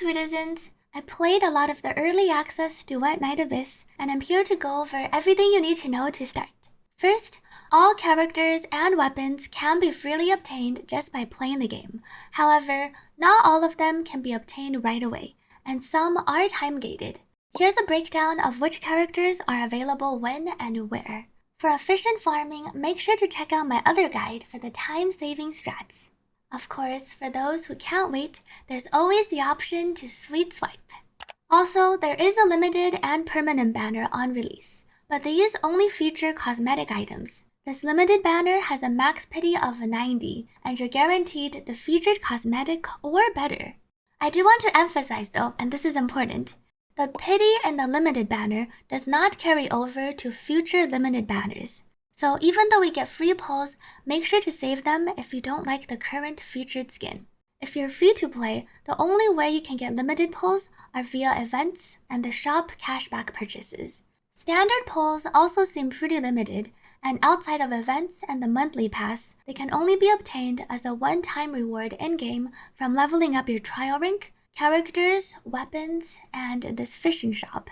Sweetisms! I played a lot of the early access Duet Night Abyss, and I'm here to go over everything you need to know to start. First, all characters and weapons can be freely obtained just by playing the game. However, not all of them can be obtained right away, and some are time-gated. Here's a breakdown of which characters are available when and where. For efficient farming, make sure to check out my other guide for the time-saving strats. Of course, for those who can't wait, there's always the option to sweet swipe. Also, there is a limited and permanent banner on release, but these only feature cosmetic items. This limited banner has a max pity of 90, and you're guaranteed the featured cosmetic or better. I do want to emphasize though, and this is important, the pity in the limited banner does not carry over to future limited banners. So even though we get free pulls, make sure to save them if you don't like the current featured skin. If you're free to play, the only way you can get limited pulls are via events and the shop cashback purchases. Standard pulls also seem pretty limited, and outside of events and the monthly pass, they can only be obtained as a one-time reward in-game from leveling up your trial rank, characters, weapons, and this fishing shop.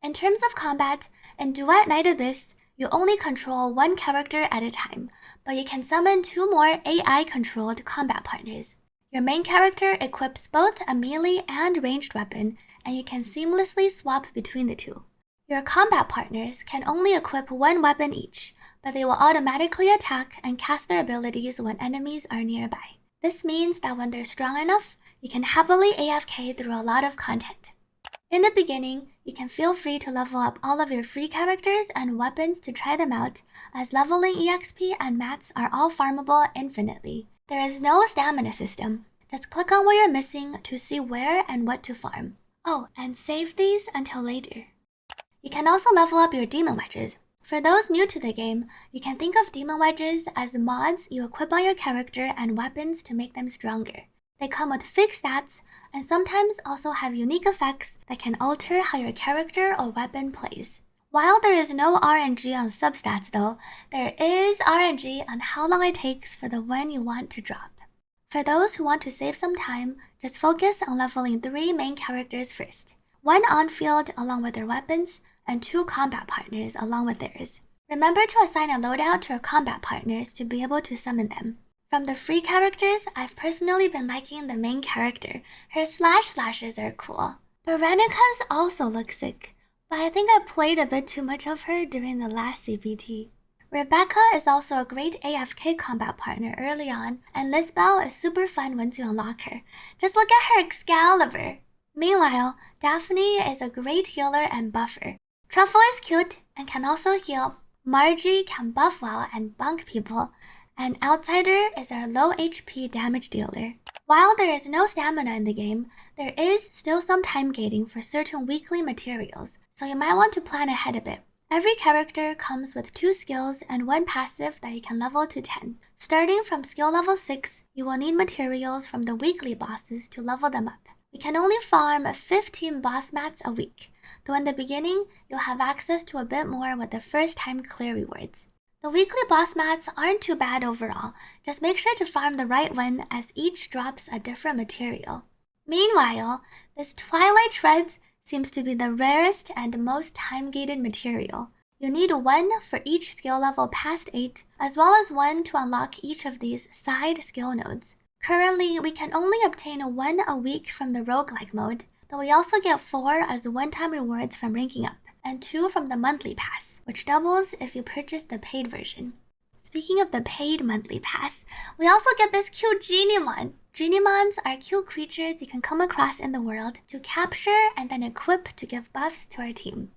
In terms of combat, in Duet Night Abyss, you only control one character at a time, but you can summon 2 more AI-controlled combat partners. Your main character equips both a melee and ranged weapon, and you can seamlessly swap between the two. Your combat partners can only equip one weapon each, but they will automatically attack and cast their abilities when enemies are nearby. This means that when they're strong enough, you can happily AFK through a lot of content. In the beginning, you can feel free to level up all of your free characters and weapons to try them out, as leveling EXP and mats are all farmable infinitely. There is no stamina system. Just click on what you're missing to see where and what to farm. Oh, and save these until later. You can also level up your demon wedges. For those new to the game, you can think of demon wedges as mods you equip on your character and weapons to make them stronger. They come with fixed stats, and sometimes also have unique effects that can alter how your character or weapon plays. While there is no RNG on substats though, there is RNG on how long it takes for the one you want to drop. For those who want to save some time, just focus on leveling 3 main characters first. 1 on-field along with their weapons, and 2 combat partners along with theirs. Remember to assign a loadout to your combat partners to be able to summon them. From the free characters, I've personally been liking the main character. Her slashes are cool. Veronicas also look sick, but I think I played a bit too much of her during the last CPT. Rebecca is also a great AFK combat partner early on, and Lisbel is super fun once you unlock her. Just look at her Excalibur! Meanwhile, Daphne is a great healer and buffer. Truffle is cute and can also heal. Margie can buff well and bonk people. And Outsider is our low HP damage dealer. While there is no stamina in the game, there is still some time gating for certain weekly materials, so you might want to plan ahead a bit. Every character comes with 2 skills and 1 passive that you can level to 10. Starting from skill level 6, you will need materials from the weekly bosses to level them up. You can only farm 15 boss mats a week, though in the beginning, you'll have access to a bit more with the first time clear rewards. The weekly boss mats aren't too bad overall, just make sure to farm the right one as each drops a different material. Meanwhile, this Twilight Shreds seems to be the rarest and most time-gated material. You need 1 for each skill level past 8, as well as 1 to unlock each of these side skill nodes. Currently, we can only obtain 1 a week from the roguelike mode, though we also get 4 as one-time rewards from ranking up, and 2 from the monthly pass, which doubles if you purchase the paid version. Speaking of the paid monthly pass, we also get this cute Genimon. Genimons are cute creatures you can come across in the world to capture and then equip to give buffs to our team.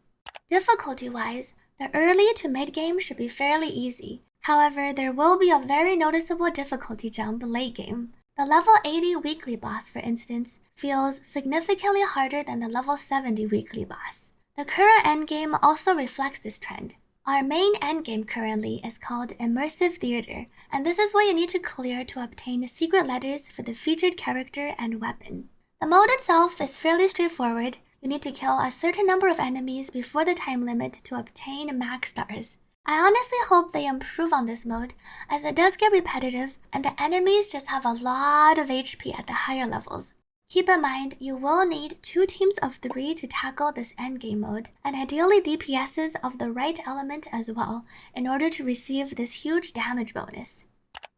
Difficulty-wise, the early to mid-game should be fairly easy. However, there will be a very noticeable difficulty jump late game. The level 80 weekly boss, for instance, feels significantly harder than the level 70 weekly boss. The current endgame also reflects this trend. Our main endgame currently is called Immersive Theater, and this is what you need to clear to obtain secret letters for the featured character and weapon. The mode itself is fairly straightforward. You need to kill a certain number of enemies before the time limit to obtain max stars. I honestly hope they improve on this mode, as it does get repetitive and the enemies just have a lot of HP at the higher levels. Keep in mind, you will need 2 teams of 3 to tackle this endgame mode, and ideally DPSs of the right element as well, in order to receive this huge damage bonus.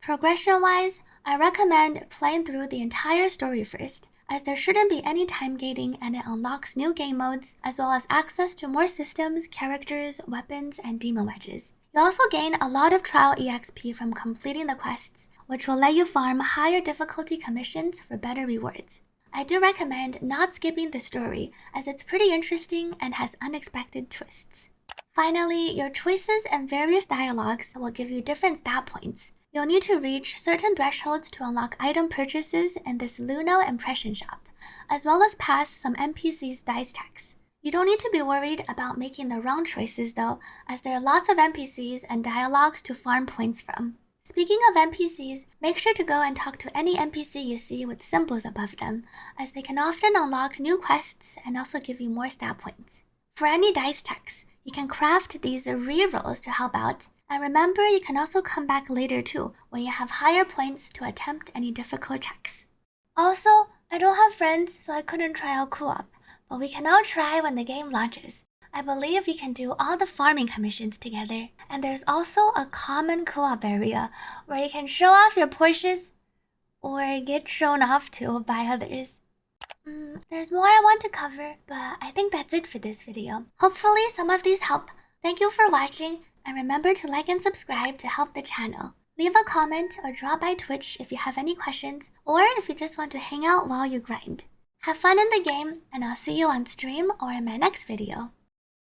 Progression-wise, I recommend playing through the entire story first, as there shouldn't be any time gating and it unlocks new game modes, as well as access to more systems, characters, weapons, and demon wedges. You also gain a lot of trial EXP from completing the quests, which will let you farm higher difficulty commissions for better rewards. I do recommend not skipping the story, as it's pretty interesting and has unexpected twists. Finally, your choices and various dialogues will give you different stat points. You'll need to reach certain thresholds to unlock item purchases in this Luno impression shop, as well as pass some NPC's dice checks. You don't need to be worried about making the wrong choices though, as there are lots of NPCs and dialogues to farm points from. Speaking of NPCs, make sure to go and talk to any NPC you see with symbols above them, as they can often unlock new quests and also give you more stat points. For any dice checks, you can craft these rerolls to help out, and remember you can also come back later too, when you have higher points to attempt any difficult checks. Also, I don't have friends, so I couldn't try out co-op, but we can all try when the game launches. I believe you can do all the farming commissions together, and there's also a common co-op area where you can show off your Porsches or get shown off to by others. There's more I want to cover, but I think that's it for this video. Hopefully some of these help. Thank you for watching, and remember to like and subscribe to help the channel. Leave a comment or drop by Twitch if you have any questions, or if you just want to hang out while you grind. Have fun in the game, and I'll see you on stream or in my next video.